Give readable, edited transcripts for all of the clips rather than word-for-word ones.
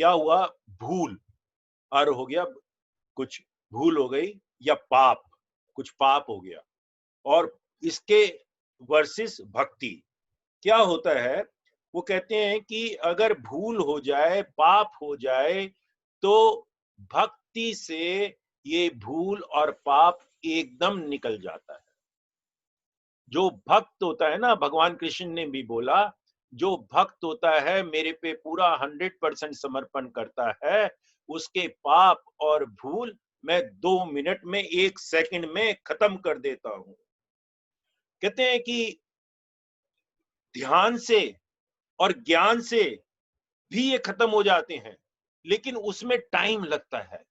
क्या हुआ, भूल, अर हो गया, कुछ भूल हो गई, या पाप, कुछ पाप हो गया। और इसके वर्सेस भक्ति क्या होता है, वो कहते हैं कि अगर भूल हो जाए, पाप हो जाए, तो भक्ति से ये भूल और पाप एकदम निकल जाता है। जो भक्त होता है ना, भगवान कृष्ण ने भी बोला, जो भक्त होता है, मेरे पे पूरा 100% समर्पण करता है, उसके पाप और भूल मैं 2 मिनट में, 1 सेकंड में खत्म कर देता हूं। कहते हैं कि ध्यान से और ज्ञान से भी ये खत्म हो जाते हैं, लेकिन उसमें टाइम लगता है।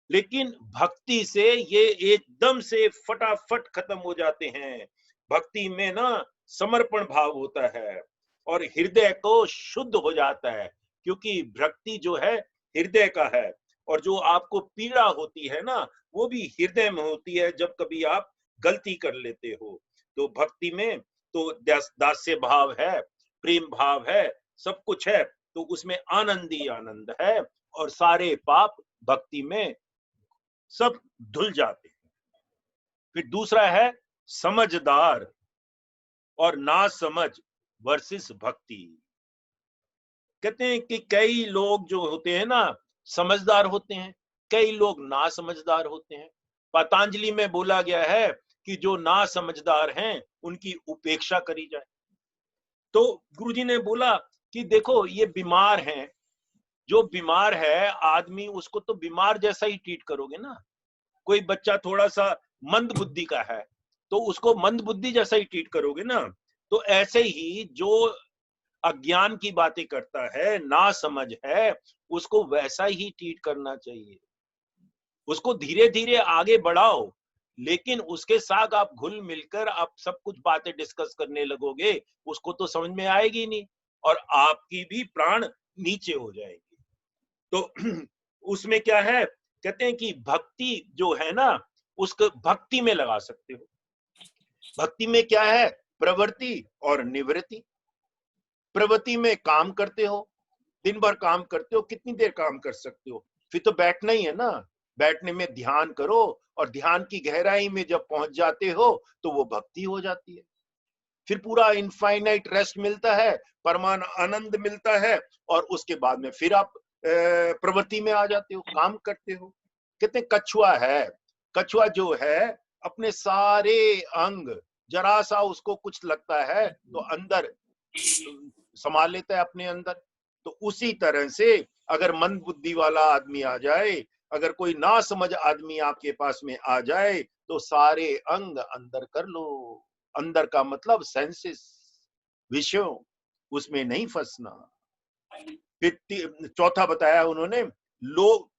लेकिन भक्ति से ये एकदम से फटाफट खत्म हो जाते हैं। भक्ति में ना समर्पण भाव होता है और हृदय को शुद्ध हो जाता है, क्योंकि भक्ति जो है हृदय का है। और जो आपको पीड़ा होती है ना, वो भी हृदय में होती है जब कभी आप गलती कर लेते हो। तो भक्ति में तो दास्य भाव है, प्रेम भाव है, सब कुछ है, तो उसमें आनंद ही आनंद है। और सारे पाप भक्ति में सब धुल जाते हैं। फिर दूसरा है समझदार और नासमझ वर्सेस भक्ति। कहते हैं कि कई लोग जो होते हैं ना, समझदार होते हैं, कई लोग नासमझदार होते हैं। पतंजलि में बोला गया है कि जो नासमझदार हैं उनकी उपेक्षा करी जाए। तो गुरुजी ने बोला कि देखो, ये बीमार हैं, जो बीमार है आदमी, उसको तो बीमार जैसा ही ट्रीट करोगे ना। कोई बच्चा थोड़ा सा मंद बुद्धि का है, तो उसको मंद बुद्धि जैसा ही ट्रीट करोगे ना। तो ऐसे ही जो अज्ञान की बातें करता है, ना समझ है, उसको वैसा ही ट्रीट करना चाहिए। उसको धीरे धीरे आगे बढ़ाओ, लेकिन उसके साथ आप घुल मिलकर आप सब कुछ बातें डिस्कस करने लगोगे, उसको तो समझ में आएगी नहीं, और आपकी भी प्राण नीचे हो जाएगी। तो उसमें क्या है, कहते हैं कि भक्ति जो है ना, उसको भक्ति में लगा सकते हो। भक्ति में क्या है, प्रवृत्ति और निवृत्ति। प्रवृत्ति में काम करते हो, दिन भर काम करते हो, कितनी देर काम कर सकते हो, फिर तो बैठना ही है ना। बैठने में ध्यान करो, और ध्यान की गहराई में जब पहुंच जाते हो तो वो भक्ति हो जाती है। फिर पूरा इनफाइनाइट रेस्ट मिलता है, परमान आनंद मिलता है, और उसके बाद में फिर आप प्रवृत्ति में आ जाते हो, काम करते हो। कहते हैं कछुआ है, कछुआ जो है अपने सारे अंग, जरा सा उसको कुछ लगता है तो अंदर संभाल लेता है अपने अंदर। तो उसी तरह से अगर मंद बुद्धि वाला आदमी आ जाए, अगर कोई ना समझ आदमी आपके पास में आ जाए, तो सारे अंग अंदर कर लो। अंदर का मतलब सेंसेस, विषयों, उसमें नहीं फंसना। फिर चौथा बताया उन्होंने, लोग,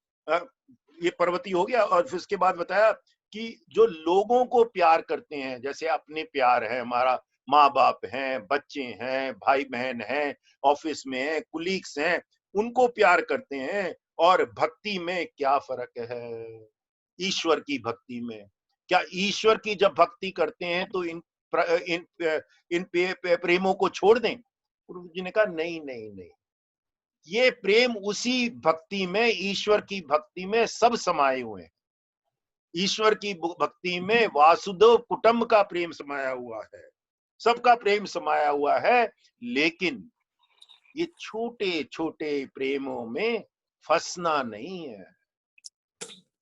ये पर्वती हो गया। और फिर उसके बाद बताया कि जो लोगों को प्यार करते हैं, जैसे अपने प्यार है, हमारा माँ बाप हैं, बच्चे हैं, भाई बहन हैं, ऑफिस में हैं, कुलीग्स हैं, उनको प्यार करते हैं। और भक्ति में क्या फर्क है, ईश्वर की भक्ति में? क्या ईश्वर की जब भक्ति करते हैं तो इन प्रेमों को छोड़ दें? गुरु जी ने कहा नहीं नहीं नहीं, ये प्रेम उसी भक्ति में, ईश्वर की भक्ति में सब समाये हुए हैं। ईश्वर की भक्ति में वासुदेव कुटुंब का प्रेम समाया हुआ है, सबका प्रेम समाया हुआ है। लेकिन ये छोटे छोटे प्रेमों में फंसना नहीं है।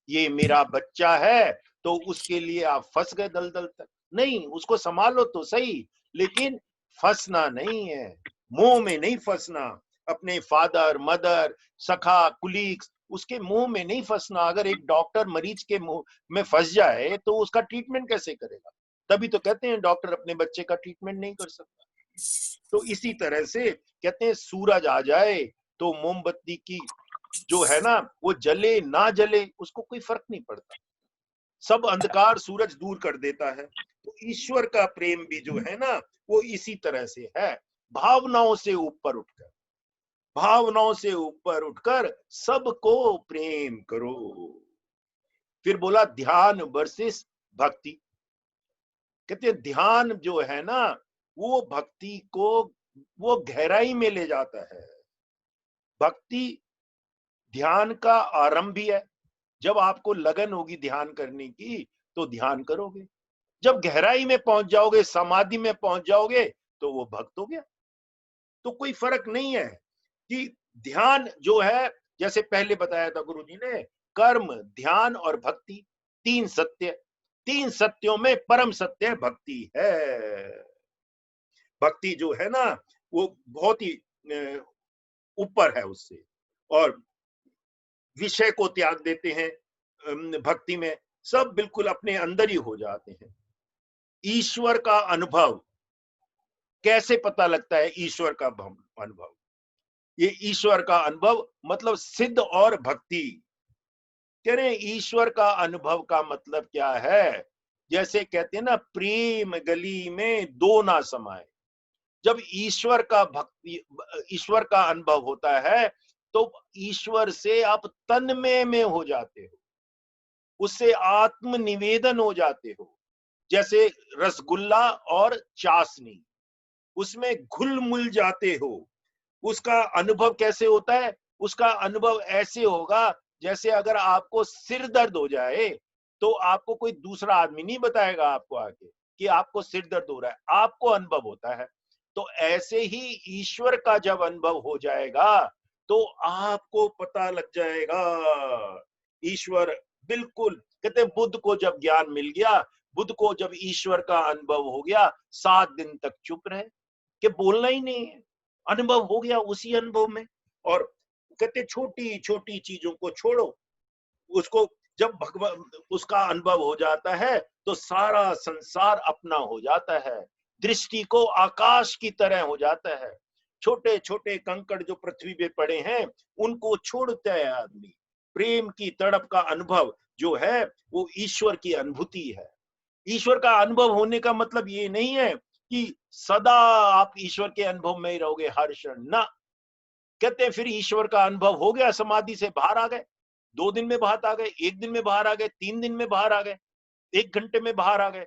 ये मेरा बच्चा है तो उसके लिए आप फंस गए दलदल तक, नहीं, उसको संभालो तो सही, लेकिन फंसना नहीं है, मुंह में नहीं फंसना। अपने फादर मदर, सखा, कुलीग्स, उसके मुंह में नहीं फंसना। अगर एक डॉक्टर मरीज के मुंह में फंस जाए तो उसका ट्रीटमेंट कैसे करेगा? तभी तो कहते हैं डॉक्टर अपने बच्चे का ट्रीटमेंट नहीं कर सकता। तो इसी तरह से कहते हैं सूरज आ जाए तो मोमबत्ती की जो है ना, वो जले ना जले उसको कोई फर्क नहीं पड़ता, सब अंधकार सूरज दूर कर देता है। तो ईश्वर का प्रेम भी जो है ना, वो इसी तरह से है, भावनाओं से ऊपर उठकर, भावनाओं से ऊपर उठकर सबको प्रेम करो। फिर बोला ध्यान वर्सेस भक्ति। कहते हैं ध्यान जो है ना, वो भक्ति को वो गहराई में ले जाता है। भक्ति ध्यान का आरंभ भी है। जब आपको लगन होगी ध्यान करने की तो ध्यान करोगे, जब गहराई में पहुंच जाओगे, समाधि में पहुंच जाओगे, तो वो भक्त हो गया। तो कोई फर्क नहीं है कि ध्यान जो है, जैसे पहले बताया था गुरुजी ने, कर्म, ध्यान और भक्ति, तीन सत्य, तीन सत्यों में परम सत्य भक्ति है। भक्ति जो है ना, वो बहुत ही ऊपर है उससे, और विषय को त्याग देते हैं भक्ति में, सब बिल्कुल अपने अंदर ही हो जाते हैं। ईश्वर का अनुभव कैसे पता लगता है? ईश्वर का अनुभव, ये ईश्वर का अनुभव मतलब सिद्ध और भक्ति। कह रहे ईश्वर का अनुभव का मतलब क्या है? जैसे कहते हैं ना, प्रेम गली में दो ना समाए। जब ईश्वर का अनुभव होता है तो ईश्वर से आप तन्मय में हो जाते हो, उससे आत्म निवेदन हो जाते हो। जैसे रसगुल्ला और चाशनी, उसमें घुल मुल जाते हो। उसका अनुभव कैसे होता है? उसका अनुभव ऐसे होगा जैसे अगर आपको सिर दर्द हो जाए तो आपको कोई दूसरा आदमी नहीं बताएगा आपको आके कि आपको सिर दर्द हो रहा है, आपको अनुभव होता है। तो ऐसे ही ईश्वर का जब अनुभव हो जाएगा तो आपको पता लग जाएगा ईश्वर। बिल्कुल, कहते हैं बुद्ध को जब ज्ञान मिल गया, बुद्ध को जब ईश्वर का अनुभव हो गया, 7 दिन तक चुप रहे, कि बोलना ही नहीं है, अनुभव हो गया उसी अनुभव में। और कहते छोटी छोटी चीजों को छोड़ो, उसको जब भगवान उसका अनुभव हो जाता है तो सारा संसार अपना हो जाता है, दृष्टि को आकाश की तरह हो जाता है। छोटे छोटे कंकड़ जो पृथ्वी पे पड़े हैं उनको छोड़ता है आदमी। प्रेम की तड़प का अनुभव जो है वो ईश्वर की अनुभूति है। ईश्वर का अनुभव होने का मतलब ये नहीं है कि सदा आप ईश्वर के अनुभव में ही रहोगे हर क्षण ना। कहते हैं फिर ईश्वर का अनुभव हो गया, समाधि से बाहर आ गए, 2 दिन में बाहर आ गए, 1 दिन में बाहर आ गए, 3 दिन में बाहर आ गए, 1 घंटे में बाहर आ गए।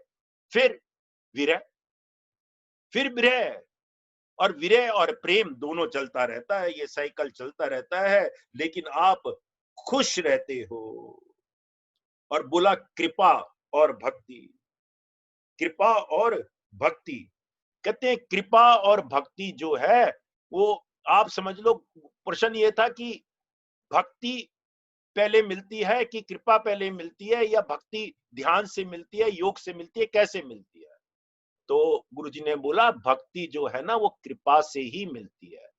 फिर विरह, फिर विरह, और विरह और प्रेम दोनों चलता रहता है, ये साइकिल चलता रहता है, लेकिन आप खुश रहते हो। और बोला कृपा और भक्ति, कृपा और भक्ति। कहते हैं कृपा और भक्ति जो है वो, आप समझ लो, प्रश्न ये था कि भक्ति पहले मिलती है कि कृपा पहले मिलती है, या भक्ति ध्यान से मिलती है, योग से मिलती है, कैसे मिलती है? तो गुरुजी ने बोला भक्ति जो है ना वो कृपा से ही मिलती है,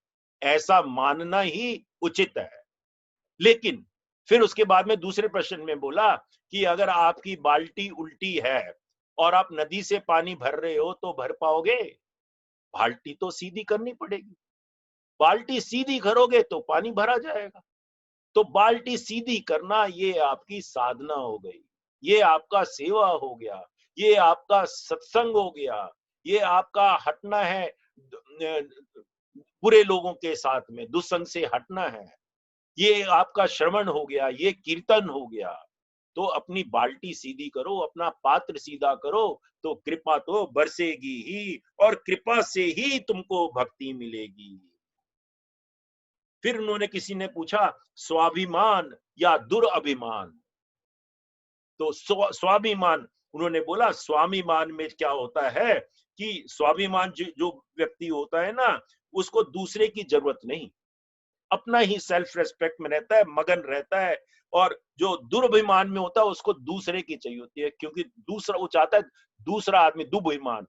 ऐसा मानना ही उचित है। लेकिन फिर उसके बाद में दूसरे प्रश्न में बोला कि अगर आपकी बाल्टी उल्टी है और आप नदी से पानी भर रहे हो तो भर पाओगे? बाल्टी तो सीधी करनी पड़ेगी, बाल्टी सीधी करोगे तो पानी भरा जाएगा। तो बाल्टी सीधी करना ये आपकी साधना हो गई, ये आपका सेवा हो गया, ये आपका सत्संग हो गया, ये आपका हटना है बुरे लोगों के साथ में, दुस्संग से हटना है, ये आपका श्रवण हो गया, ये कीर्तन हो गया। तो अपनी बाल्टी सीधी करो, अपना पात्र सीधा करो, तो कृपा तो बरसेगी ही, और कृपा से ही तुमको भक्ति मिलेगी। फिर उन्होंने, किसी ने पूछा स्वाभिमान या दुर्अभिमान? तो स्वाभिमान, उन्होंने बोला स्वाभिमान में क्या होता है कि स्वाभिमान जो व्यक्ति होता है ना, उसको दूसरे की जरूरत नहीं, अपना ही सेल्फ रेस्पेक्ट में रहता है, मगन रहता है। और जो दुर्भिमान में होता है उसको दूसरे की चाहिए होती है, क्योंकि दूसरा वो चाहता है दूसरा आदमी दुर्भिमान,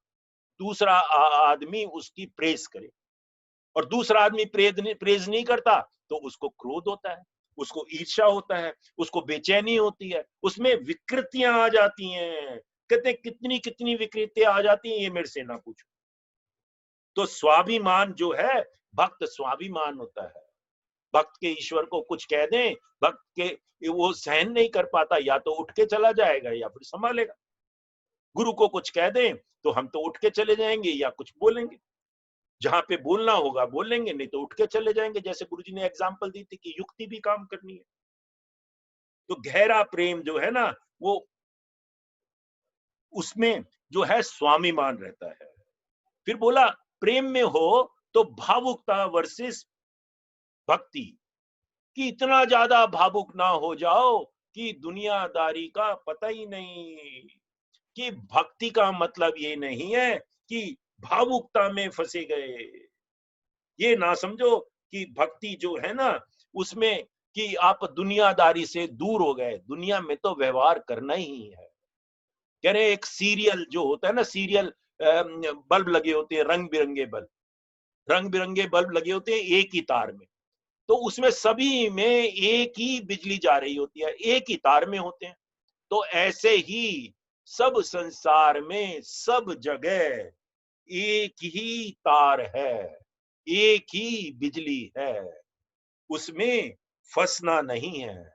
दूसरा आदमी उसकी प्रेस करे। और दूसरा आदमी प्रेज नहीं करता तो उसको क्रोध होता है, उसको ईर्ष्या होता है, उसको बेचैनी होती है, उसमें विकृतियां आ जाती हैं। कहते हैं कितनी कितनी विकृतियां आ जाती हैं, ये मेरे से ना पूछो। तो स्वाभिमान जो है, भक्त स्वाभिमान होता है। भक्त के ईश्वर को कुछ कह दें, भक्त के वो सहन नहीं कर पाता, या तो उठ के चला जाएगा या फिर संभालेगा। गुरु को कुछ कह दें तो हम तो उठ के चले जाएंगे या कुछ बोलेंगे, जहां पे बोलना होगा बोलेंगे, नहीं तो उठ के चले जाएंगे। जैसे गुरुजी ने एग्जांपल दी थी कि युक्ति भी काम करनी है। तो गहरा प्रेम जो है ना, वो उसमें जो है स्वामीमान रहता है। फिर बोला प्रेम में हो तो भावुकता वर्सेस भक्ति, कि इतना ज्यादा भावुक ना हो जाओ कि दुनियादारी का पता ही नहीं। कि भक्ति का मतलब ये नहीं है कि भावुकता में फंसे गए। ये ना समझो कि भक्ति जो है ना उसमें कि आप दुनियादारी से दूर हो गए। दुनिया में तो व्यवहार करना ही है। कह रहे एक सीरियल जो होता है ना, सीरियल बल्ब लगे होते हैं, रंग बिरंगे बल्ब लगे होते हैं एक ही तार में। तो उसमें सभी में एक ही बिजली जा रही होती है, एक ही तार में होते हैं। तो ऐसे ही सब संसार में सब जगह एक ही तार है, एक ही बिजली है, उसमें फंसना नहीं है।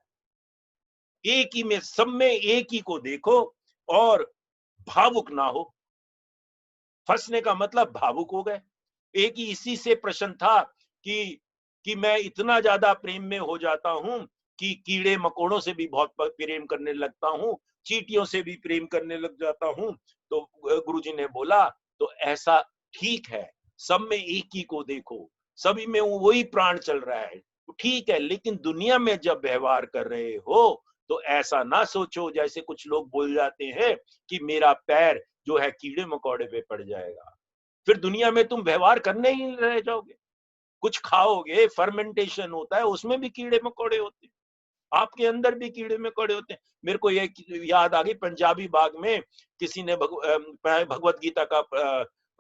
एक ही में, सब में एक ही को देखो और भावुक ना हो। फंसने का मतलब भावुक हो गए। एक ही इसी से प्रश्न था कि मैं इतना ज्यादा प्रेम में हो जाता हूं कि कीड़े मकोड़ों से भी बहुत प्रेम करने लगता हूं, चींटियों से भी प्रेम करने लग जाता हूं। तो गुरुजी ने बोला तो ऐसा ठीक है, सब में एक ही को देखो, सभी में वही प्राण चल रहा है, तो ठीक है। लेकिन दुनिया में जब व्यवहार कर रहे हो तो ऐसा ना सोचो जैसे कुछ लोग बोल जाते हैं कि मेरा पैर जो है कीड़े मकोड़े पे पड़ जाएगा। फिर दुनिया में तुम व्यवहार करने ही रह जाओगे। कुछ खाओगे, फर्मेंटेशन होता है, उसमें भी कीड़े मकोड़े होते हैं, आपके अंदर भी कीड़े मकोड़े होते हैं। मेरे को ये याद आ गई, पंजाबी बाग में किसी ने भगवत गीता का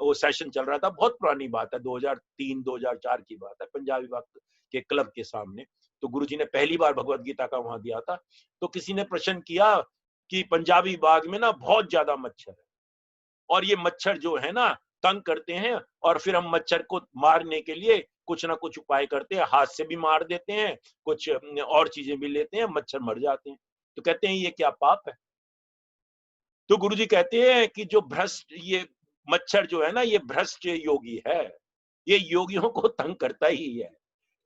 वो सेशन चल रहा था। बहुत पुरानी बात है, 2003-2004 की बात है, पंजाबी बाग के क्लब के सामने। तो गुरुजी ने पहली बार भगवत गीता का वहां दिया था। तो किसी ने प्रश्न किया कि पंजाबी बाग में ना बहुत ज्यादा मच्छर है और ये मच्छर जो है ना तंग करते हैं, और फिर हम मच्छर को मारने के लिए कुछ ना कुछ उपाय करते हैं, हाथ से भी मार देते हैं, कुछ और चीजें भी लेते हैं, मच्छर मर जाते हैं। तो कहते हैं ये क्या पाप है? तो गुरुजी कहते हैं कि जो भ्रष्ट ये मच्छर जो है ना, ये भ्रष्ट योगी है, ये योगियों को तंग करता ही है।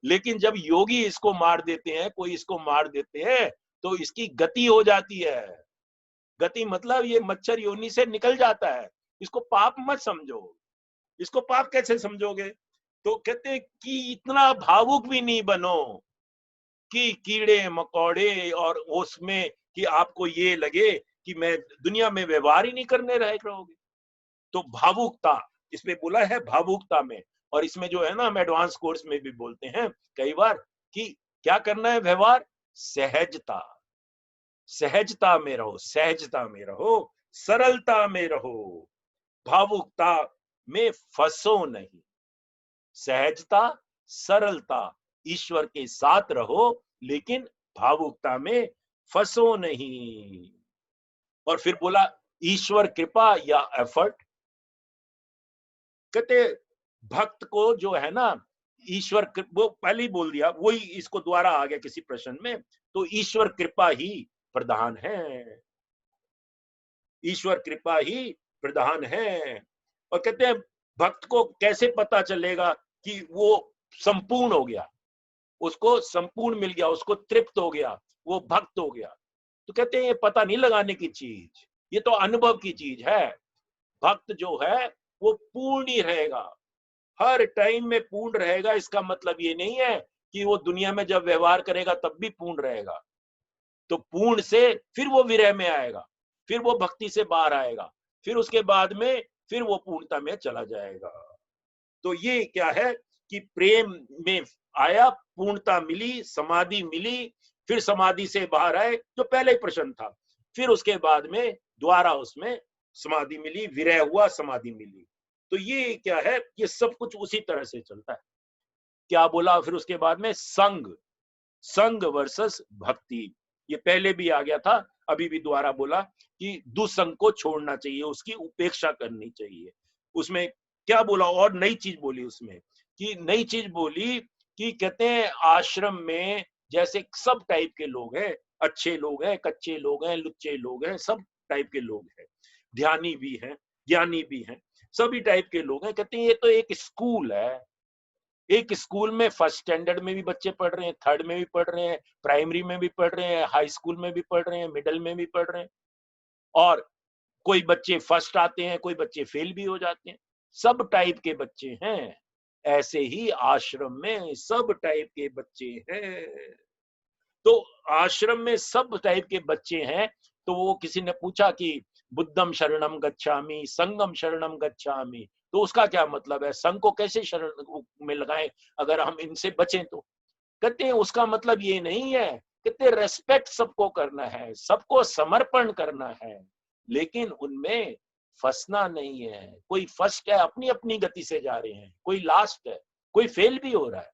लेकिन जब योगी इसको मार देते हैं, कोई इसको मार देते हैं, तो इसकी गति हो जाती है। गति मतलब ये मच्छर योनि से निकल जाता है। इसको पाप मत समझो। इसको पाप कैसे समझोगे? तो कहते हैं कि इतना भावुक भी नहीं बनो कि कीड़े मकोड़े और उसमें कि आपको ये लगे कि मैं दुनिया में व्यवहार ही नहीं करने रहोगे। तो भावुकता, इसमें बोला है भावुकता में। और इसमें जो है ना, हम एडवांस कोर्स में भी बोलते हैं कई बार कि क्या करना है व्यवहार, सहजता, सहजता में रहो, सहजता में रहो, सरलता में रहो, भावुकता में फंसो नहीं। सहजता, सरलता, ईश्वर के साथ रहो, लेकिन भावुकता में फंसो नहीं। और फिर बोला ईश्वर कृपा या एफर्ट। कहते भक्त को जो है ना ईश्वर, वो पहले ही बोल दिया, वही इसको दोबारा आ गया किसी प्रश्न में। तो ईश्वर कृपा ही प्रधान है, ईश्वर कृपा ही प्रधान है। और कहते हैं भक्त को कैसे पता चलेगा कि वो संपूर्ण हो गया, उसको संपूर्ण मिल गया, उसको तृप्त हो गया, वो भक्त हो गया। तो कहते हैं ये पता नहीं लगाने की चीज, ये तो अनुभव की चीज है। भक्त जो है वो पूर्ण ही रहेगा, हर टाइम में पूर्ण रहेगा। इसका मतलब ये नहीं है कि वो दुनिया में जब व्यवहार करेगा तब भी पूर्ण रहेगा। तो पूर्ण से फिर वो विरह में आएगा, फिर वो भक्ति से बाहर आएगा, फिर उसके बाद में फिर वो पूर्णता में चला जाएगा। तो ये क्या है कि प्रेम में आया, पूर्णता मिली, समाधि मिली, फिर समाधि से बाहर आए, जो पहले ही प्रश्न था। फिर उसके बाद में दोबारा उसमें समाधि मिली, विरह हुआ, समाधि मिली। तो ये क्या है, ये सब कुछ उसी तरह से चलता है। क्या बोला फिर उसके बाद में, संग, संग वर्सेस भक्ति। ये पहले भी आ गया था, अभी भी दोबारा बोला कि दुसंग को छोड़ना चाहिए, उसकी उपेक्षा करनी चाहिए। उसमें क्या बोला, और नई चीज बोली उसमें, कि नई चीज बोली कि कहते हैं आश्रम में जैसे सब टाइप के लोग हैं, अच्छे लोग हैं, कच्चे लोग हैं, लुच्चे लोग हैं, सब टाइप के लोग हैं, ध्यानी भी हैं, ज्ञानी भी हैं, सभी टाइप के लोग हैं। कहते हैं ये तो एक स्कूल है, एक स्कूल में फर्स्ट स्टैंडर्ड में भी बच्चे पढ़ रहे हैं, थर्ड में भी पढ़ रहे हैं, प्राइमरी में भी पढ़ रहे हैं, हाई स्कूल में भी पढ़ रहे हैं, मिडिल में भी पढ़ रहे हैं। और कोई बच्चे फर्स्ट आते हैं, कोई बच्चे फेल भी हो जाते हैं, सब टाइप के बच्चे हैं। ऐसे ही आश्रम में सब टाइप के बच्चे हैं। तो आश्रम में सब टाइप के बच्चे हैं। तो वो किसी ने पूछा कि बुद्धम शरणम गच्छामि, संगम शरणम गच्छामि, तो उसका क्या मतलब है, संघ को कैसे शरण में लगाएं अगर हम इनसे बचें तो? कहते हैं उसका मतलब ये नहीं है, कहते रेस्पेक्ट सबको करना है, सबको समर्पण करना है, लेकिन उनमें फंसना नहीं है। कोई फर्स्ट है, अपनी अपनी गति से जा रहे हैं, कोई लास्ट है, कोई फेल भी हो रहा है,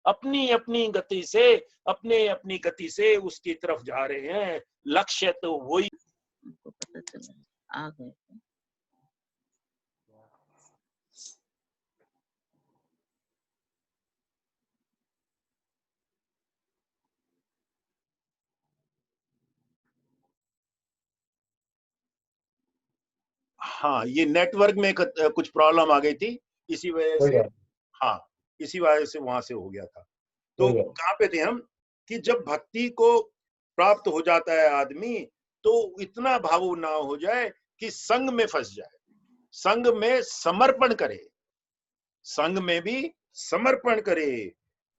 अपनी अपनी गति से, अपने अपनी गति से उसकी तरफ जा रहे हैं। लक्ष्य तो वही। हमको पता चला आ गए। हाँ, ये नेटवर्क में कुछ प्रॉब्लम आ गई थी, इसी वजह से। हाँ, इसी वजह से वहां से हो गया था। तो कहाँ पे थे हम, कि जब भक्ति को प्राप्त हो जाता है आदमी, तो इतना भावुक ना हो जाए कि संग में फंस जाए। संग में समर्पण करे, संग में भी समर्पण करे,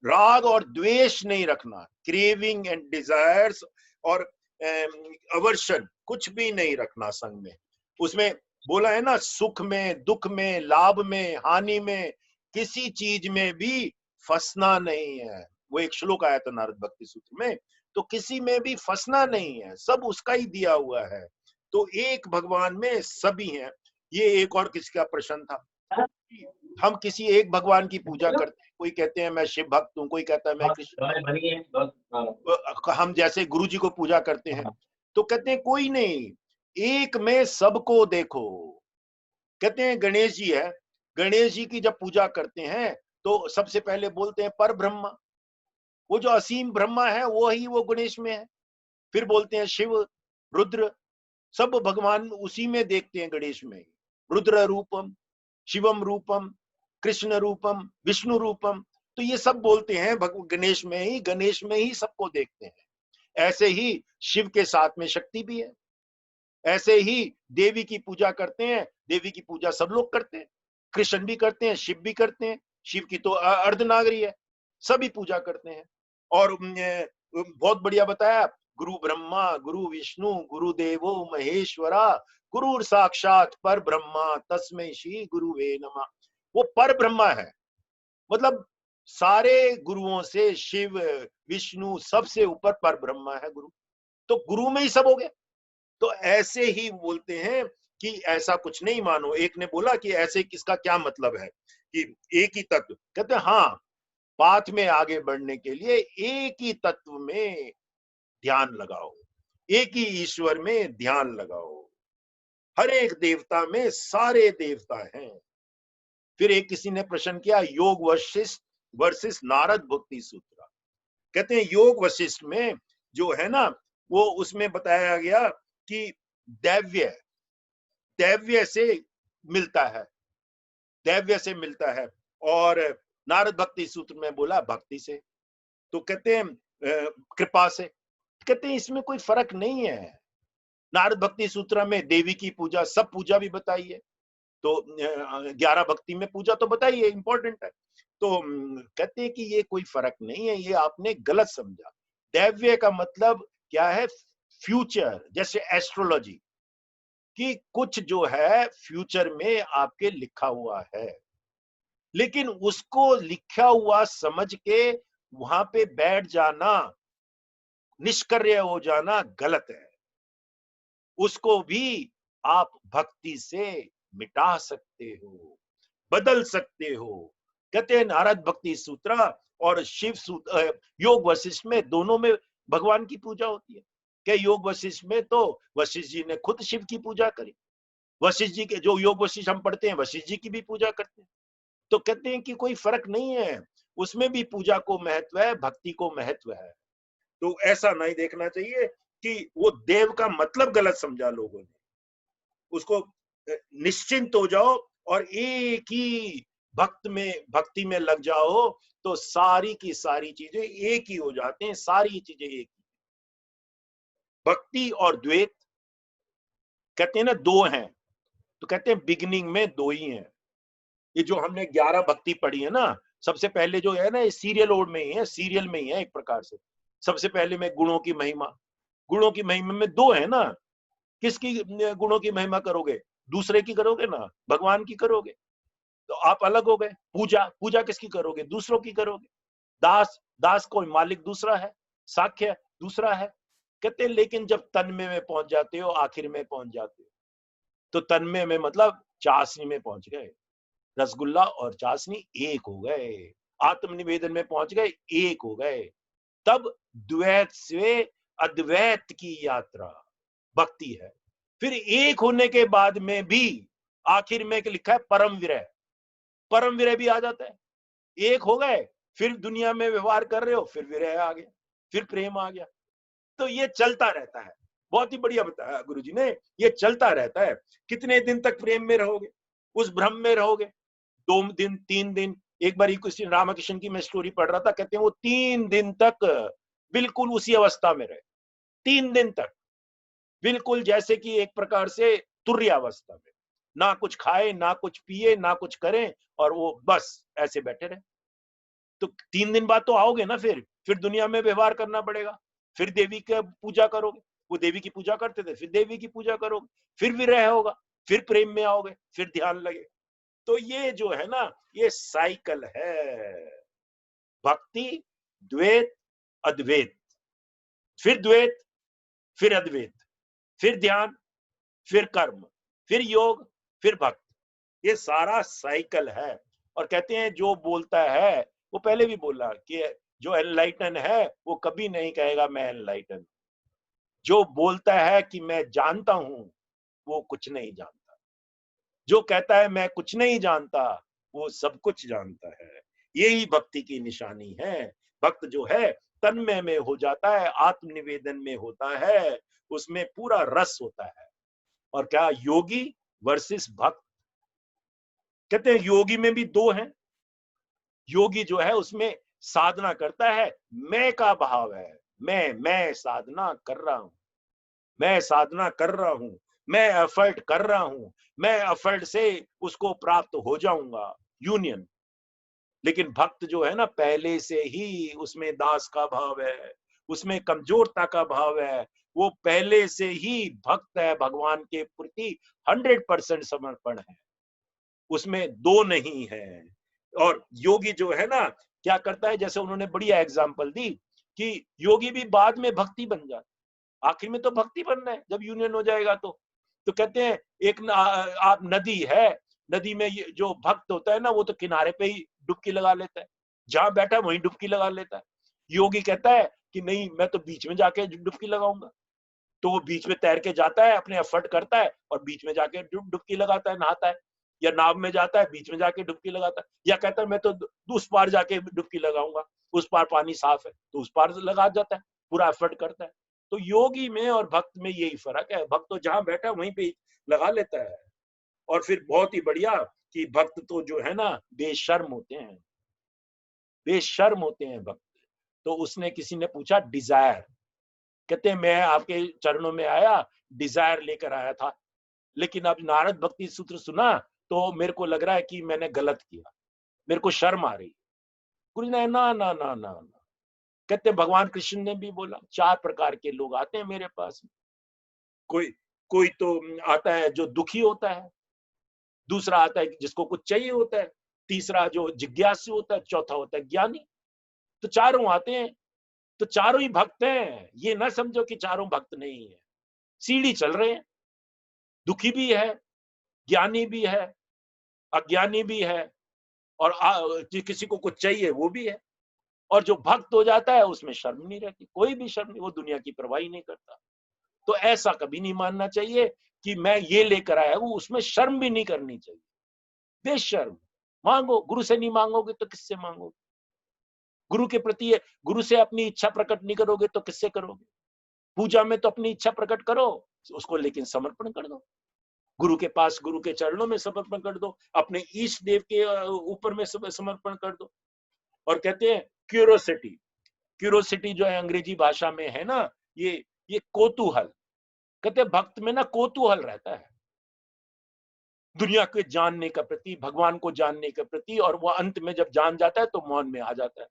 राग और द्वेष नहीं रखना, क्रेविंग एंड डिजायर्स और अवर्शन कुछ भी नहीं रखना संग में। उसमें बोला है ना, सुख में, दुख में, लाभ में, हानि में, किसी चीज में भी फंसना नहीं है। वो एक श्लोक आया था नारद भक्ति सूत्र में। तो किसी में भी फंसना नहीं है, सब उसका ही दिया हुआ है। तो एक भगवान में सभी हैं। ये एक और किसी का प्रश्न था, हम किसी एक भगवान की पूजा करते हैं, कोई कहते हैं मैं शिव भक्त हूँ, कोई कहता है मैं कृष्ण। हम जैसे गुरु जी को पूजा करते हैं, तो कहते हैं कोई नहीं, एक में सबको देखो। कहते हैं गणेश जी है, गणेश जी की जब पूजा करते हैं तो सबसे पहले बोलते हैं पर ब्रह्मा, वो जो असीम ब्रह्मा है वो ही वो गणेश में है। फिर बोलते हैं शिव, रुद्र, सब भगवान उसी में देखते हैं, गणेश में। रुद्र रूपम, शिवम रूपम, कृष्ण रूपम, विष्णु रूपम, तो ये सब बोलते हैं गणेश में ही सबको देखते हैं। ऐसे ही शिव के साथ में शक्ति भी है। ऐसे ही देवी की पूजा करते हैं, देवी की पूजा सब लोग करते हैं, कृष्ण भी करते हैं, शिव भी करते हैं। शिव की तो अर्धनागरी है, सभी पूजा करते हैं। और बहुत बढ़िया बताया, गुरु ब्रह्मा गुरु विष्णु गुरु देवो महेश्वरा, गुरु साक्षात पर ब्रह्मा तस्मै श्री गुरुवे नमः। वो पर ब्रह्मा है, मतलब सारे गुरुओं से शिव विष्णु सबसे ऊपर पर ब्रह्मा है गुरु। तो गुरु में ही सब हो गया। तो ऐसे ही बोलते हैं कि ऐसा कुछ नहीं मानो। एक ने बोला कि ऐसे किसका क्या मतलब है कि एक ही तत्व, कहते हैं हाँ, पाथ में आगे बढ़ने के लिए एक ही तत्व में ध्यान लगाओ, एक ही ईश्वर में ध्यान लगाओ। हर एक देवता में सारे देवता हैं। फिर एक किसी ने प्रश्न किया, योग वशिष्ठ वर्सेस नारद भक्ति सूत्र। कहते हैं योग वशिष्ठ में जो है ना, वो उसमें बताया गया कि दैव्य दैव्य से मिलता है, दैव्य से मिलता है, और नारद भक्ति सूत्र में बोला भक्ति से। तो कहते हैं कृपा से। कहते हैं इसमें कोई फर्क नहीं है। नारद भक्ति सूत्र में देवी की पूजा, सब पूजा भी बताई है। तो 11 भक्ति में पूजा तो बताई है, इंपॉर्टेंट है। तो कहते हैं कि ये कोई फर्क नहीं है, ये आपने गलत समझा। दैव्य का मतलब क्या है, फ्यूचर, जैसे एस्ट्रोलॉजी कि कुछ जो है फ्यूचर में आपके लिखा हुआ है, लेकिन उसको लिखा हुआ समझ के वहां पे बैठ जाना, निष्क्रिय हो जाना गलत है। उसको भी आप भक्ति से मिटा सकते हो, बदल सकते हो। कहते हैं नारद भक्ति सूत्र और शिव सूत्र, योग वशिष्ठ में, दोनों में भगवान की पूजा होती है। क्या योग वशिष्ठ में तो वशिष्ठ जी ने खुद शिव की पूजा करी, वशिष्ठ जी के जो योग वशिष्ठ हम पढ़ते हैं वशिष्ठ जी की भी पूजा करते हैं। तो कहते हैं कि कोई फर्क नहीं है, उसमें भी पूजा को महत्व है, भक्ति को महत्व है। तो ऐसा नहीं देखना चाहिए कि वो देव का मतलब गलत समझा लोगों ने। उसको निश्चिंत हो जाओ और एक ही भक्ति में लग जाओ, तो सारी की सारी चीजें एक ही हो जाते हैं, सारी चीजें एक ही। भक्ति और द्वैत कहते हैं ना दो हैं, तो कहते हैं बिगिनिंग में दो ही हैं, ये जो हमने 11 भक्ति पढ़ी है ना, सबसे पहले जो है ना, ये सीरियल ओड में ही है, सीरियल में ही है एक प्रकार से। सबसे पहले में गुणों की महिमा, गुणों की महिमा में दो है ना, किसकी गुणों की महिमा करोगे? दूसरे की करोगे ना, भगवान की करोगे, तो आप अलग हो गए। पूजा, पूजा किसकी करोगे? दूसरों की करोगे। दास, दास कोई मालिक दूसरा है, साख्य दूसरा है। कहते हैं लेकिन जब तन्मय में पहुंच जाते हो, आखिर में पहुंच जाते हो, तो तन्मय में मतलब चाशनी में पहुंच गए, रसगुल्ला और चाशनी एक हो गए, आत्मनिवेदन में पहुंच गए, एक हो गए। तब द्वैत से अद्वैत की यात्रा भक्ति है। फिर एक होने के बाद में भी आखिर में लिखा है परम विरह, परम विरह भी आ जाता है। एक हो गए, फिर दुनिया में व्यवहार कर रहे हो, फिर विरह आ गया, फिर प्रेम आ गया। तो ये चलता रहता है। बहुत ही बढ़िया बताया गुरुजी ने, ये चलता रहता है। कितने दिन तक प्रेम में रहोगे, उस भ्रम में रहोगे? 2 दिन, 3 दिन। एक बार कृष्ण रामकृष्ण की मैं स्टोरी पढ़ रहा था, कहते हैं वो 3 दिन तक बिल्कुल उसी अवस्था में रहे, 3 दिन तक बिल्कुल जैसे कि एक प्रकार से तुर्य अवस्था में, ना कुछ खाए, ना कुछ पिए, ना कुछ करें, और वो बस ऐसे बैठे रहे। तो 3 दिन बाद तो आओगे ना, फिर दुनिया में व्यवहार करना पड़ेगा, फिर देवी की पूजा करोगे, वो देवी की पूजा करते थे, फिर देवी की पूजा करोगे, फिर विरह होगा, फिर प्रेम में आओगे, फिर ध्यान लगे। तो ये जो है ना, ये साइकिल है, भक्ति, द्वैत, अद्वैत, फिर द्वैत, फिर अद्वैत, फिर ध्यान, फिर कर्म, फिर योग, फिर भक्त। ये सारा साइकिल है। और कहते हैं जो बोलता है, वो पहले भी बोला कि जो एनलाइटन है वो कभी नहीं कहेगा मैं एनलाइटन। जो बोलता है कि मैं जानता हूं, वो कुछ नहीं जानता। जो कहता है मैं कुछ नहीं जानता, वो सब कुछ जानता है। यही भक्ति की निशानी है। भक्त जो है तन्मय में हो जाता है, आत्मनिवेदन में होता है, उसमें पूरा रस होता है। और क्या योगी वर्सेस भक्त, कहते हैं योगी में भी दो हैं। योगी जो है उसमें साधना करता है, मैं का भाव है, मैं साधना कर रहा हूं, मैं साधना कर रहा हूं, मैं एफर्ट कर रहा हूं, मैं एफर्ट से उसको प्राप्त हो जाऊंगा, यूनियन। लेकिन भक्त जो है ना, पहले से ही उसमें दास का भाव है, उसमें कमजोरता का भाव है, वो पहले से ही भक्त है, भगवान के प्रति 100% समर्पण है, उसमें दो नहीं है। और योगी जो है ना, क्या करता है, जैसे उन्होंने बढ़िया एग्जांपल दी कि योगी भी बाद में भक्ति बन जाता, आखिर में तो भक्ति बनना है जब यूनियन हो जाएगा। तो कहते हैं एक आप नदी है, नदी में जो भक्त होता है ना, वो तो किनारे पे ही डुबकी लगा लेता है, जहां बैठा वहीं डुबकी लगा लेता है। योगी कहता है कि नहीं, मैं तो बीच में जाके डुबकी लगाऊंगा। तो वो बीच में तैर के जाता है, अपने एफर्ट करता है, और बीच में जाके डुबकी लगाता है, नहाता है। या नाव में जाता है, बीच में जाके डुबकी लगाता है। या कहता है मैं तो उस पार जाके डुबकी लगाऊंगा, उस पार पानी साफ है, तो उस पार लगा जाता है, पूरा एफर्ट करता है। तो योगी में और भक्त में यही फर्क है, भक्त तो जहां बैठा वहीं पे लगा लेता है। और फिर बहुत ही बढ़िया कि भक्त तो जो है ना, बेशर्म होते हैं, बेशर्म होते हैं भक्त। तो उसने, किसी ने पूछा डिजायर, कहते हैं मैं आपके चरणों में आया, डिजायर लेकर आया था, लेकिन अब नारद भक्ति सूत्र सुना तो मेरे को लग रहा है कि मैंने गलत किया, मेरे को शर्म आ रही। गुरु ने ना ना ना ना ना, कहते भगवान कृष्ण ने भी बोला 4 प्रकार के लोग आते हैं मेरे पास। कोई कोई तो आता है जो दुखी होता है, दूसरा आता है जिसको कुछ चाहिए होता है, तीसरा जो जिज्ञासु होता है, चौथा होता है ज्ञानी। तो चारों आते हैं, तो चारों ही भक्त हैं। ये ना समझो कि चारों भक्त नहीं है, सीढ़ी चल रहे हैं, दुखी भी है, ज्ञानी भी है, अज्ञानी भी है, और किसी को कुछ चाहिए वो भी है। और जो भक्त हो जाता है उसमें शर्म नहीं रहती, कोई भी शर्म नहीं, वो दुनिया की परवाह नहीं करता। तो ऐसा कभी नहीं मानना चाहिए कि मैं ये लेकर आया हूं, उसमें शर्म भी नहीं करनी चाहिए, बेशर्म। मांगो, गुरु से नहीं मांगोगे तो किससे मांगोगे? गुरु के प्रति, गुरु से अपनी इच्छा प्रकट नहीं करोगे तो किससे करोगे? पूजा में तो अपनी इच्छा प्रकट करो उसको, लेकिन समर्पण कर दो गुरु के पास, गुरु के चरणों में समर्पण कर दो, अपने ईष्ट देव के ऊपर में समर्पण कर दो। और कहते हैं क्यूरोसिटी, क्यूरोसिटी जो है अंग्रेजी भाषा में है ना, ये कौतूहल। कहते हैं भक्त में ना कौतूहल रहता है, दुनिया के जानने का प्रति, भगवान को जानने के प्रति, और वो अंत में जब जान जाता है तो मौन में आ जाता है।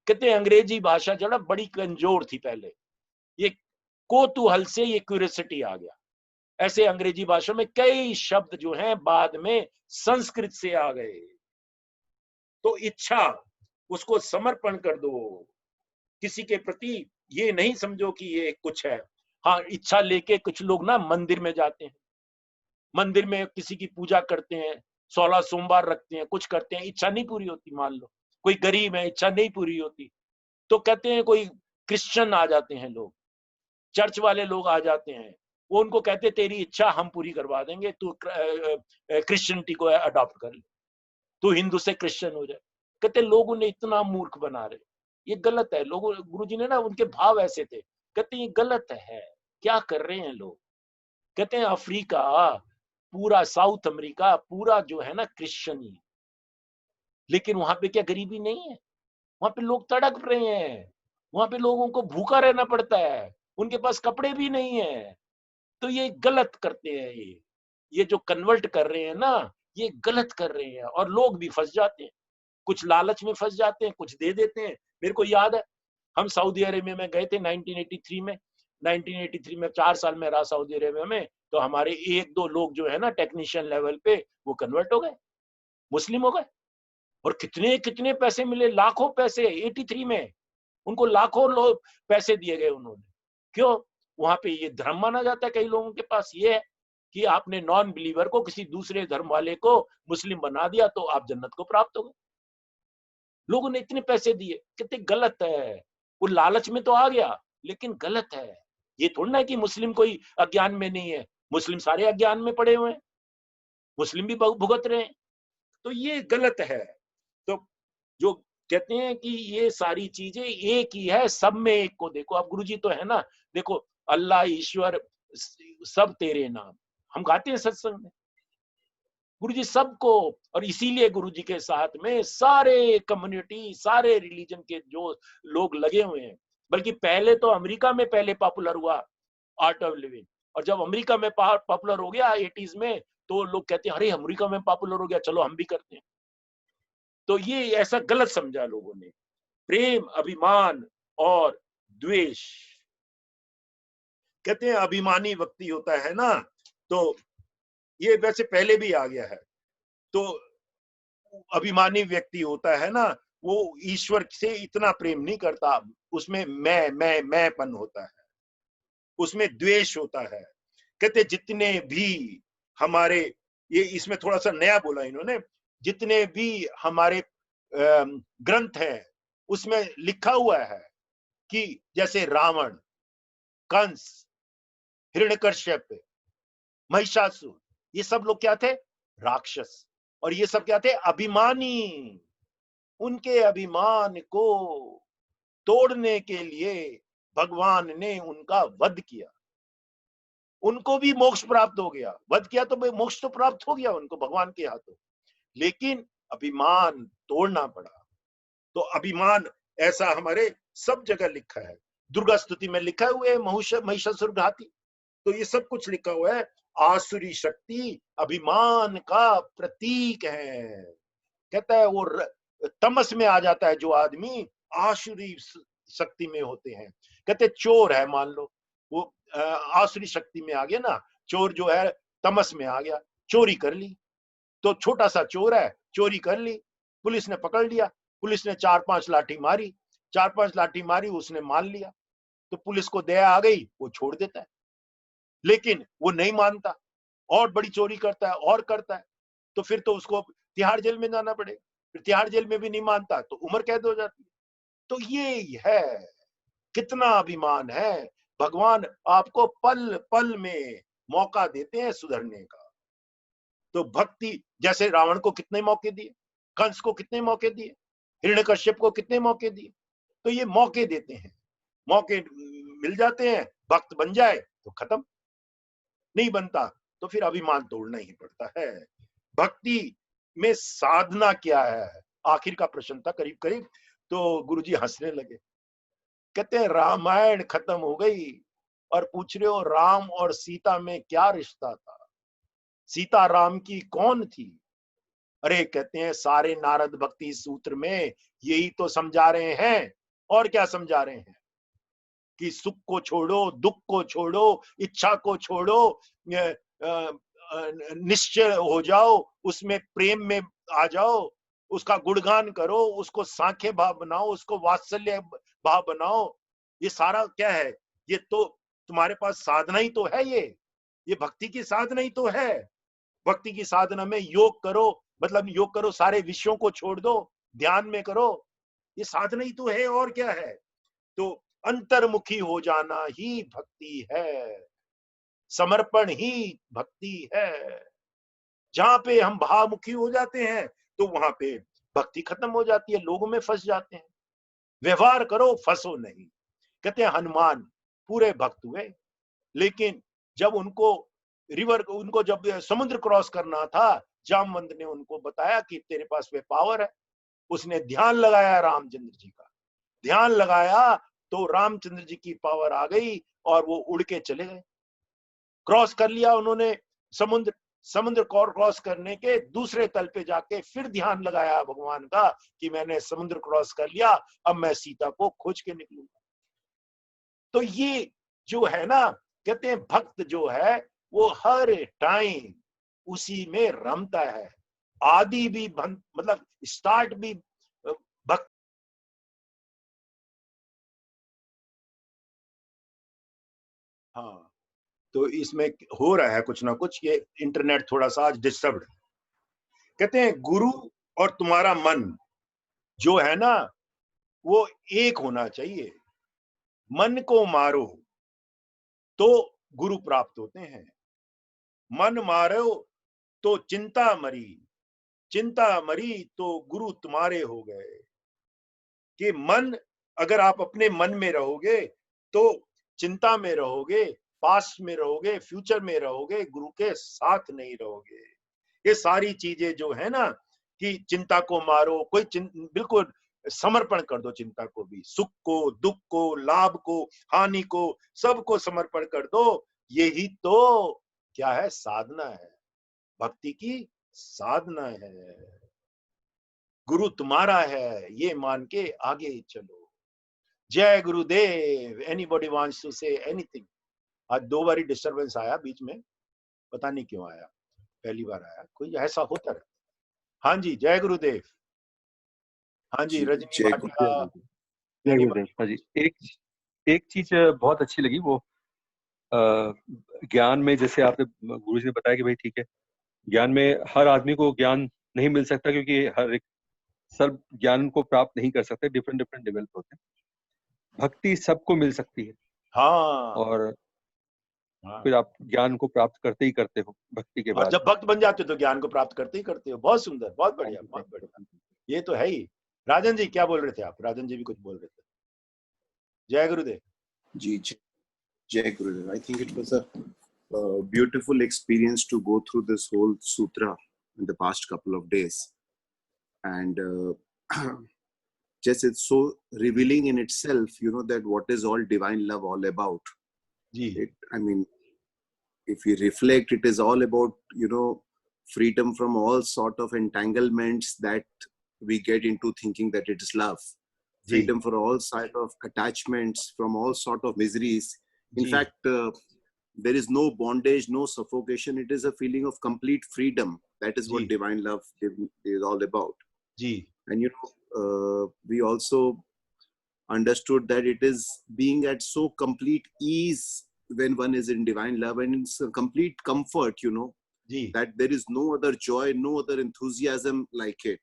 कहते हैं अंग्रेजी भाषा जो ना बड़ी कमजोर थी पहले, ये कौतूहल से ये क्यूरियोसिटी आ गया। ऐसे अंग्रेजी भाषा में कई शब्द जो हैं बाद में संस्कृत से आ गए। तो इच्छा, उसको समर्पण कर दो किसी के प्रति, ये नहीं समझो कि ये कुछ है। हाँ, इच्छा लेके कुछ लोग ना मंदिर में जाते हैं, मंदिर में किसी की पूजा करते हैं, 16 सोमवार रखते हैं, कुछ करते हैं, इच्छा नहीं पूरी होती। मान लो कोई गरीब है, इच्छा नहीं पूरी होती, तो कहते हैं कोई क्रिश्चियन आ जाते हैं लोग, चर्च वाले लोग आ जाते हैं, वो उनको कहते हैं तेरी इच्छा हम पूरी करवा देंगे, तू क्रिश्चियनिटी को अडॉप्ट कर ले, तू हिंदू से क्रिश्चियन हो जाए। कहते लोग उन्हें इतना मूर्ख बना रहे, ये गलत है। लोगों, गुरुजी ने ना, उनके भाव ऐसे थे, कहते ये गलत है, क्या कर रहे हैं लोग। कहते हैं अफ्रीका, पूरा साउथ अमेरिका पूरा जो है ना क्रिश्चियन ही, लेकिन वहां पे क्या गरीबी नहीं है? वहां पे लोग तड़प रहे हैं, वहां पे लोगों को भूखा रहना पड़ता है, उनके पास कपड़े भी नहीं है। तो ये गलत करते हैं, ये जो कन्वर्ट कर रहे हैं ना, ये गलत कर रहे हैं, और लोग भी फंस जाते हैं, कुछ लालच में फंस जाते हैं, कुछ दे देते हैं। मेरे को याद है, हम सऊदी अरेबिया में गए थे 1983 में। 1983 में 4 साल में रहा सऊदी अरेबिया में, तो हमारे एक दो लोग जो है ना टेक्नीशियन लेवल पे, वो कन्वर्ट हो गए, मुस्लिम हो गए, और कितने कितने पैसे मिले, लाखों पैसे 83 में, उनको लाखों लोग पैसे दिए गए उन्होंने। क्यों? वहां पे ये धर्म माना जाता है कई लोगों के पास, ये है कि आपने नॉन बिलीवर को, किसी दूसरे धर्म वाले को मुस्लिम बना दिया तो आप जन्नत को प्राप्त हो गए। लोगों ने इतने पैसे दिए, कितने गलत है। वो लालच में तो आ गया, लेकिन गलत है। ये थोड़ा ना कि मुस्लिम कोई अज्ञान में नहीं है, मुस्लिम सारे अज्ञान में पड़े हुए हैं, मुस्लिम भी भुगत रहे हैं, तो ये गलत है। तो जो कहते हैं कि ये सारी चीजें एक ही है, सब में एक को देखो। अब गुरुजी तो है ना, देखो अल्लाह, ईश्वर, सब तेरे नाम, हम गाते हैं सत्संग में, गुरुजी सबको। और इसीलिए गुरुजी के साथ में सारे कम्युनिटी, सारे रिलीजन के जो लोग लगे हुए हैं। बल्कि पहले तो अमेरिका में पहले पॉपुलर हुआ आर्ट ऑफ लिविंग, और जब अमेरिका में पॉपुलर हो गया 80s में, तो लोग कहते हैं अरे अमेरिका में पॉपुलर हो गया, चलो हम भी करते हैं। तो ये ऐसा गलत समझा लोगों ने। प्रेम, अभिमान और द्वेष, कहते हैं अभिमानी व्यक्ति होता है ना, तो ये वैसे पहले भी आ गया है। तो अभिमानी व्यक्ति होता है ना, वो ईश्वर से इतना प्रेम नहीं करता, उसमें मैंपन होता है, उसमें द्वेष होता है। कहते जितने भी हमारे, ये इसमें थोड़ा सा नया बोला इन्होंने, जितने भी हमारे ग्रंथ हैं उसमें लिखा हुआ है कि जैसे रावण, कंस, हिरण्यकश्यप, महिषासुर, ये सब लोग क्या थे? राक्षस। और ये सब क्या थे? अभिमानी। उनके अभिमान को तोड़ने के लिए भगवान ने उनका वध किया, उनको भी मोक्ष प्राप्त हो गया। वध किया तो मोक्ष तो प्राप्त हो गया उनको भगवान के हाथों, लेकिन अभिमान तोड़ना पड़ा। तो अभिमान ऐसा हमारे सब जगह लिखा है, दुर्गा स्तुति में लिखा हुआ है महिषासुर घाती, तो ये सब कुछ लिखा हुआ है। आसुरी शक्ति अभिमान का प्रतीक है। कहता है वो तमस में आ जाता है जो आदमी, आसुरी शक्ति में होते हैं। कहते चोर है, मान लो वो आसुरी शक्ति में आ गया ना, चोर जो है तमस में आ गया, चोरी कर ली, तो छोटा सा चोर है, चोरी कर ली, पुलिस ने पकड़ लिया, पुलिस ने 4-5 लाठी मारी, 4-5 लाठी मारी, उसने मान लिया, तो पुलिस को दया आ गई, वो छोड़ देता है। लेकिन वो नहीं मानता, और बड़ी चोरी करता है, और करता है, तो फिर तो उसको तिहाड़ जेल में जाना पड़ेगा। फिर तिहाड़ जेल में भी नहीं मानता तो उम्र कैद हो जाती है। तो ये है, कितना अभिमान है। भगवान आपको पल पल में मौका देते हैं सुधरने का। तो भक्ति, जैसे रावण को कितने मौके दिए, कंस को कितने मौके दिए, हिरण्यकश्यप को कितने मौके दिए, तो ये मौके देते हैं, मौके मिल जाते हैं, भक्त बन जाए तो खत्म, नहीं बनता तो फिर अभिमान तोड़ना ही पड़ता है। भक्ति में साधना क्या है, आखिर का प्रश्न था करीब करीब, तो गुरुजी हंसने लगे। कहते हैं रामायण खत्म हो गई और पूछ रहे हो राम और सीता में क्या रिश्ता था। सीता राम की कौन थी? अरे कहते हैं सारे नारद भक्ति सूत्र में यही तो समझा रहे हैं। और क्या समझा रहे हैं? कि सुख को छोड़ो, दुख को छोड़ो, इच्छा को छोड़ो, निश्चय हो जाओ, उसमें प्रेम में आ जाओ, उसका गुणगान करो, उसको सांख्य भाव बनाओ, उसको वात्सल्य भाव बनाओ। ये सारा क्या है? ये तो तुम्हारे पास साधना ही तो है। ये भक्ति की साधना ही तो है। भक्ति की साधना में योग करो, मतलब योग करो, सारे विषयों को छोड़ दो, ध्यान में करो। ये साधना ही तो है, और क्या है? तो अंतर्मुखी हो जाना ही भक्ति है, समर्पण ही भक्ति है। जहां पे हम भावमुखी हो जाते हैं तो वहां पे भक्ति खत्म हो जाती है, लोगों में फंस जाते हैं। व्यवहार करो, फंसो नहीं। कहते हैं हनुमान पूरे भक्त हुए, लेकिन जब उनको जब समुद्र क्रॉस करना था, जामवंत ने उनको बताया कि तेरे पास वे पावर है। उसने ध्यान लगाया रामचंद्र जी का, ध्यान लगाया तो रामचंद्र जी की पावर आ गई और वो उड़ के चले गए। क्रॉस कर लिया उन्होंने समुद्र। समुद्र क्रॉस करने के दूसरे तल पे जाके फिर ध्यान लगाया भगवान का कि मैंने समुद्र क्रॉस कर लिया, अब मैं सीता को खोज के निकलूंगा। तो ये जो है ना, कहते हैं भक्त जो है वो हर टाइम उसी में रमता है। आदि भी मतलब स्टार्ट भी भक्त। हाँ, तो इसमें हो रहा है कुछ ना कुछ, ये इंटरनेट थोड़ा सा आज डिस्टर्ब्ड है। कहते हैं गुरु और तुम्हारा मन जो है ना, वो एक होना चाहिए। मन को मारो तो गुरु प्राप्त होते हैं, मन मारो तो चिंता मरी, चिंता मरी तो गुरु तुम्हारे हो गए। कि मन, अगर आप अपने मन में रहोगे तो चिंता में रहोगे, पास्ट में रहोगे, फ्यूचर में रहोगे, गुरु के साथ नहीं रहोगे। ये सारी चीजें जो है ना, कि चिंता को मारो, बिल्कुल समर्पण कर दो चिंता को भी, सुख को, दुख को, लाभ को, हानि को, सबको समर्पण कर दो। यही तो क्या है? साधना है, भक्ति की साधना है। गुरु तुम्हारा है ये मान के आगे चलो। जय गुरुदेव। Anybody wants to say anything? आज 2 बारी डिस्टरबेंस आया बीच में, पता नहीं क्यों आया, पहली बार आया, कोई ऐसा होता है। हाँ जी, जय गुरुदेव। हाँ जी, जी, रजनी जय भाटिया। जय गुरुदेव। हाँ जी, एक चीज बहुत अच्छी लगी वो ज्ञान में, जैसे आपने गुरु जी ने बताया कि भाई ठीक है, ज्ञान में हर आदमी को ज्ञान नहीं मिल सकता, क्योंकि हर एक सब ज्ञान को प्राप्त नहीं कर सकते, डिफरेंट डिफरेंट लेवल पे होते हैं। भक्ति सबको मिल सकती है, हाँ, और हाँ। फिर आप ज्ञान को प्राप्त करते ही करते हो भक्ति के और बाद। जब भक्त बन जाते हो तो ज्ञान को प्राप्त करते ही करते हो। बहुत सुंदर, बहुत बढ़िया, बहुत बढ़िया। ये तो है ही। राजन जी क्या बोल रहे थे आप? राजन जी भी कुछ बोल रहे थे। जय गुरुदेव। जी, Jai Gurudev. I think it was a beautiful experience to go through this whole sutra in the past couple of days, and just it's so revealing in itself, you know, that what is all divine love all about. Ji, I mean, if we reflect, it is all about, you know, freedom from all sort of entanglements that we get into thinking that it is love. Ji, Freedom for all sort of attachments, from all sort of miseries. In ji, fact, there is no bondage, no suffocation. It is a feeling of complete freedom. That is what ji, divine love is all about. Ji, And you know, we also understood that it is being at so complete ease when one is in divine love, and it's a complete comfort, you know, ji, that there is no other joy, no other enthusiasm like it.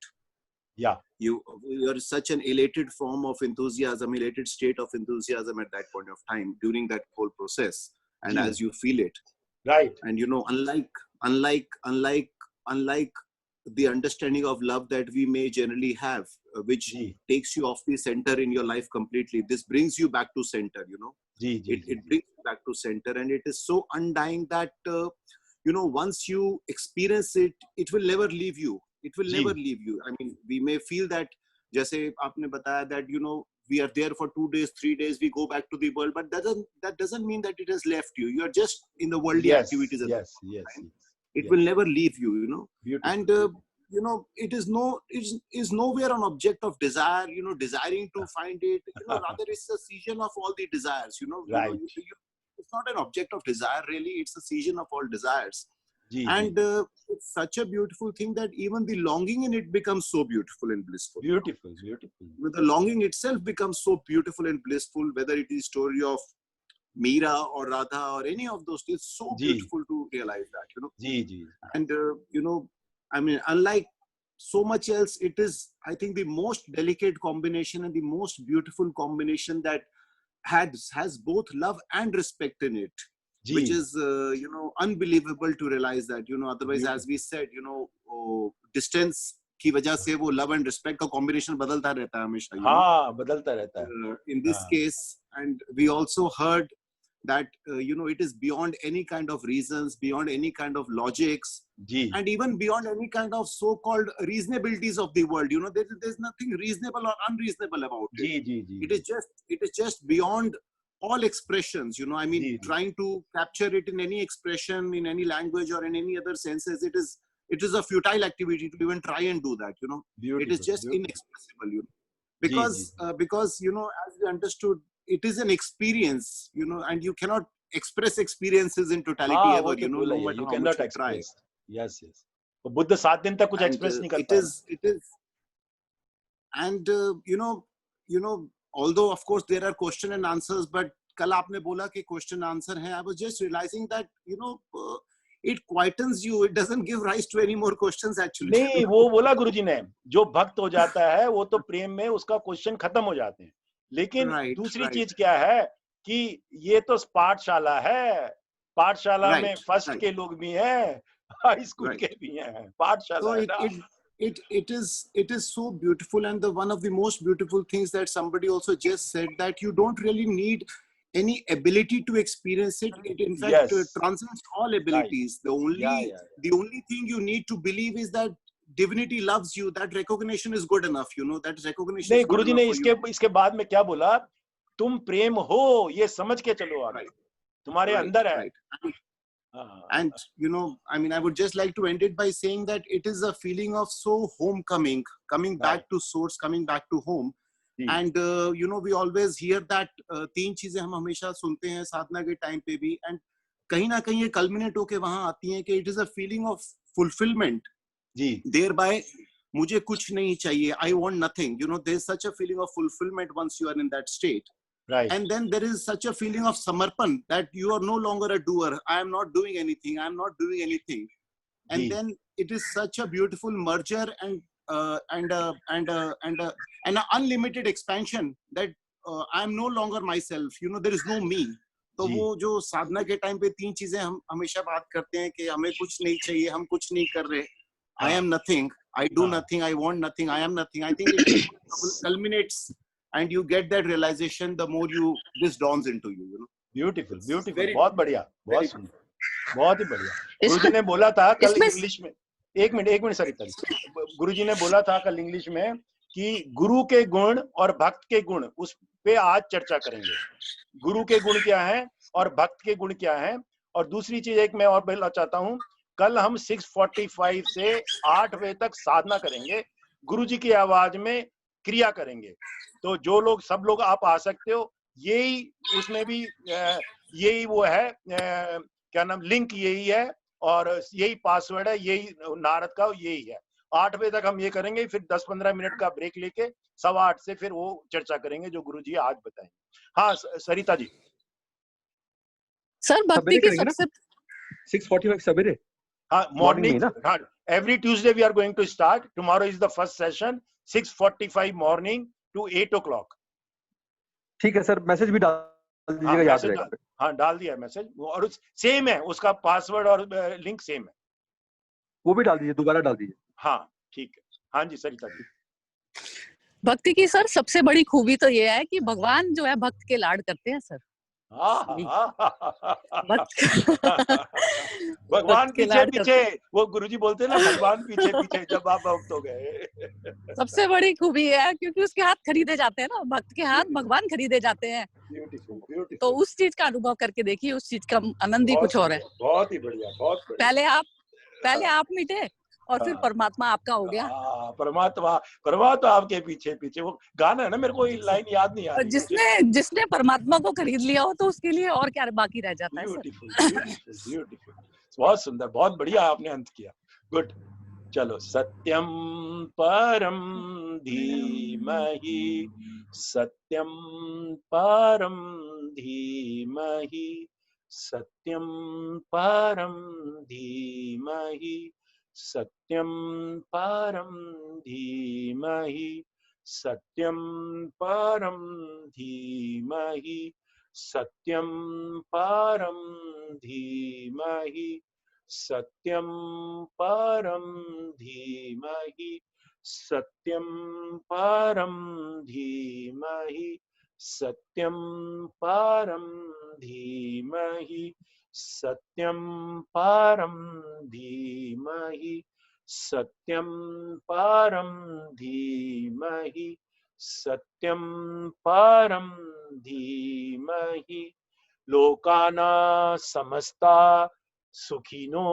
yeah, You're such an elated form of enthusiasm, elated state of enthusiasm at that point of time during that whole process, and ji, as you feel it. right, And you know, unlike the understanding of love that we may generally have, which ji, takes you off the center in your life completely, this brings you back to center, you know. Ji, ji, It brings you back to center, and it is so undying that you know, once you experience it, it will never leave you. It will ji, never leave you. I mean, we may feel that, जैसे आपने बताया, that you know, we are there for 2 days, 3 days, we go back to the world, but that doesn't mean that it has left you. You are just in the worldly yes, activities at yes, that yes, time. It Yes. will never leave you, you know. Beautiful. And you know, it is nowhere an object of desire, you know, desiring to find it, you know. Rather, it's a season of all the desires, you know. Right. It's not an object of desire really, it's a season of all desires. Ji, And ji. it's such a beautiful thing that even the longing in it becomes so beautiful and blissful. Beautiful, beautiful. With the longing itself becomes so beautiful and blissful, whether it is story of Meera or Radha or any of those. It's so ji. beautiful to realize that, you know. Ji, ji. And you know, I mean, unlike so much else, it is, I think, the most delicate combination and the most beautiful combination that has both love and respect in it, ji. which is you know, unbelievable to realize that, you know. Otherwise, Beautiful. as we said, you know, distance की वजह से वो love and respect का combination बदलता रहता है हमेशा, you know. हाँ, बदलता रहता है. In this हाँ. case, and we also heard that you know, it is beyond any kind of reasons, beyond any kind of logics, ji. and even beyond any kind of so-called reasonabilities of the world. You know, there's nothing reasonable or unreasonable about it. Ji, ji, ji. It is just beyond all expressions. You know, I mean, ji, ji. trying to capture it in any expression, in any language or in any other senses, it is a futile activity to even try and do that. You know, Beautiful. it is just Beautiful. inexpressible. You know, ji, because you know, as we understood, it is an experience. You know, and you cannot express experiences in totality हाँ, ever. वो तो You know, बोला no ही है. matter You how cannot much you try. express. Yes, yes. वो बुद्ध 7 दिन तक कुछ And express नहीं कर it पाया. is, and you know, although of course there are question and answers, but कल आपने बोला कि question answer है. I was just realizing that, you know, it quietens you. It doesn't give rise to any more questions actually. नहीं, वो बोला गुरुजी ने, जो भक्त हो जाता है वो तो प्रेम में उसका क्वेश्चन खत्म हो जाते हैं. लेकिन Right, दूसरी right. चीज क्या है कि ये तो पाठशाला है. पाठशाला में Right, फर्स्ट right. के लोग भी हैं, हाई स्कूल Right. के भी हैं. पाठशाला So है ना. it is so beautiful, and one of the most beautiful things that somebody also just said, that you don't really need any ability to experience it. It in fact Yes. transcends all abilities. The only thing you need to believe is that divinity loves you. That recognition is good enough. You know, that recognition नहीं, is good Guruji enough ने for you. इसके बाद में क्या बोला, तुम प्रेम हो ये समझ के चलो आगे. Right. तुम्हारे अंदर है. Right. हाँ. And you know, I mean, I would just like to end it by saying that it is a feeling of so homecoming, coming back to source, coming back to home. And you know, we always hear that तीन चीजें हम हमेशा सुनते हैं साधना के time पे भी, and कहीं ना कहीं ये culminate होके वहां आती हैं कि it is a feeling of fulfillment. Ji. Thereby मुझे कुछ नहीं चाहिए, I want nothing. You know, there's such a feeling of fulfillment once you are in that state. Right. And then there is such a feeling of samarpan, that you are no longer a doer. I am not doing anything. I am not doing anything. And ji. then it is such a beautiful merger and an unlimited expansion, that I am no longer myself. You know, there is no me. तो जी. वो जो साधना के time पे तीन चीजें हम हमेशा बात करते हैं कि हमें कुछ नहीं चाहिए, हम कुछ नहीं कर रहे. I am nothing. I do nothing. I want nothing. I am nothing. I think it culminates, and you get that realization the more this dawns into you. You know. Beautiful, beautiful. Very बहुत बढ़िया, बहुत very सुंदर, बहुत ही बढ़िया. इसमें- गुरुजी ने बोला था कल इसमें- इंग्लिश में, एक मिनट सरिता जी. गुरुजी ने बोला था कल इंग्लिश में कि गुरु के गुण और भक्त के गुण, उस पे आज चर्चा करेंगे. गुरु के गुण क्या हैं और भक्त के गुण क्या हैं. और दूसरी चीज एक मैं और बोलना चाहता हूँ, कल हम 6:45 से 8 बजे तक साधना करेंगे. गुरुजी की आवाज में क्रिया करेंगे. तो जो लोग, सब लोग आप आ सकते हो. यही उसमें भी यही वो है, क्या नाम, लिंक यही है और यही पासवर्ड है, यही नारद का यही है. 8 बजे तक हम ये करेंगे, फिर 10-15 मिनट का ब्रेक लेके 8:15 से फिर वो चर्चा करेंगे जो गुरुजी आज बताएंगे. हाँ सरिता जी. सर भक्ति सवेरे की करेंगे ना? सबसे 6:45 सवेरे. हाँ, Morning मॉर्निंग. में ना? हाँ, every Tuesday we are going to start. Tomorrow is the first session, 6:45 morning to 8 o'clock. ठीक है सर, मैसेज भी डाल दीजिएगा, याद मैसेज रहेगा. हाँ डाल दिया है मैसेज, और सेम है उसका पासवर्ड और लिंक सेम है. वो भी डाल दीजिए, दोबारा डाल दीजिए. हाँ ठीक है. हाँ जी सरिता जी. भक्ति की सर सबसे बड़ी खूबी तो ये है कि भगवान जो है भक्त के लाड करते हैं सर. भगवान के पीछे लाड पीछे, वो गुरुजी बोलते हैं ना, भगवान पीछे पीछे जब आप भक्त हो गए. सबसे बड़ी खूबी है क्योंकि उसके हाथ खरीदे जाते हैं ना, भक्त के हाथ भगवान खरीदे जाते हैं. तो उस चीज का अनुभव करके देखिए, उस चीज का आनंद ही कुछ और है. बहुत ही बढ़िया, बहुत बढ़िया. पहले आप पहले आप मिटे और फिर हाँ। परमात्मा आपका हो गया। परमात्मा आपके पीछे पीछे, वो गाना है ना, मेरे को लाइन याद नहीं आ और रही मुझे। जिसने परमात्मा को खरीद लिया हो तो उसके लिए और क्या बाकी रह जाता है सर। ब्यूटीफुल ब्यूटीफुल ब्यूटीफुल, बहुत सुंदर, बहुत बढ़िया आपने अंत किया, गुड। चलो, सत्यम परम धीमहि, सत्यम परम धीमहि, सत्यम परम धीमहि, सत्यम परम धीमहि, सत्यम परम धीमहि, सत्यम परम धीमहि, सत्यम परम धीमहि, सत्यम परम धीमहि, सत्यम परम धीमहि, सत्यम परम धीमहि, सत्यम परम धीमहि, सत्यम परम धीमहि, लोकाना समस्ता सुखिनो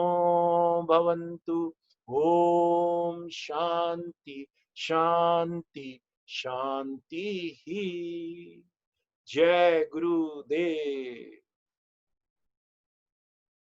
भवन्तु। ओम शांति शांति शांति ही। जय गुरुदेव।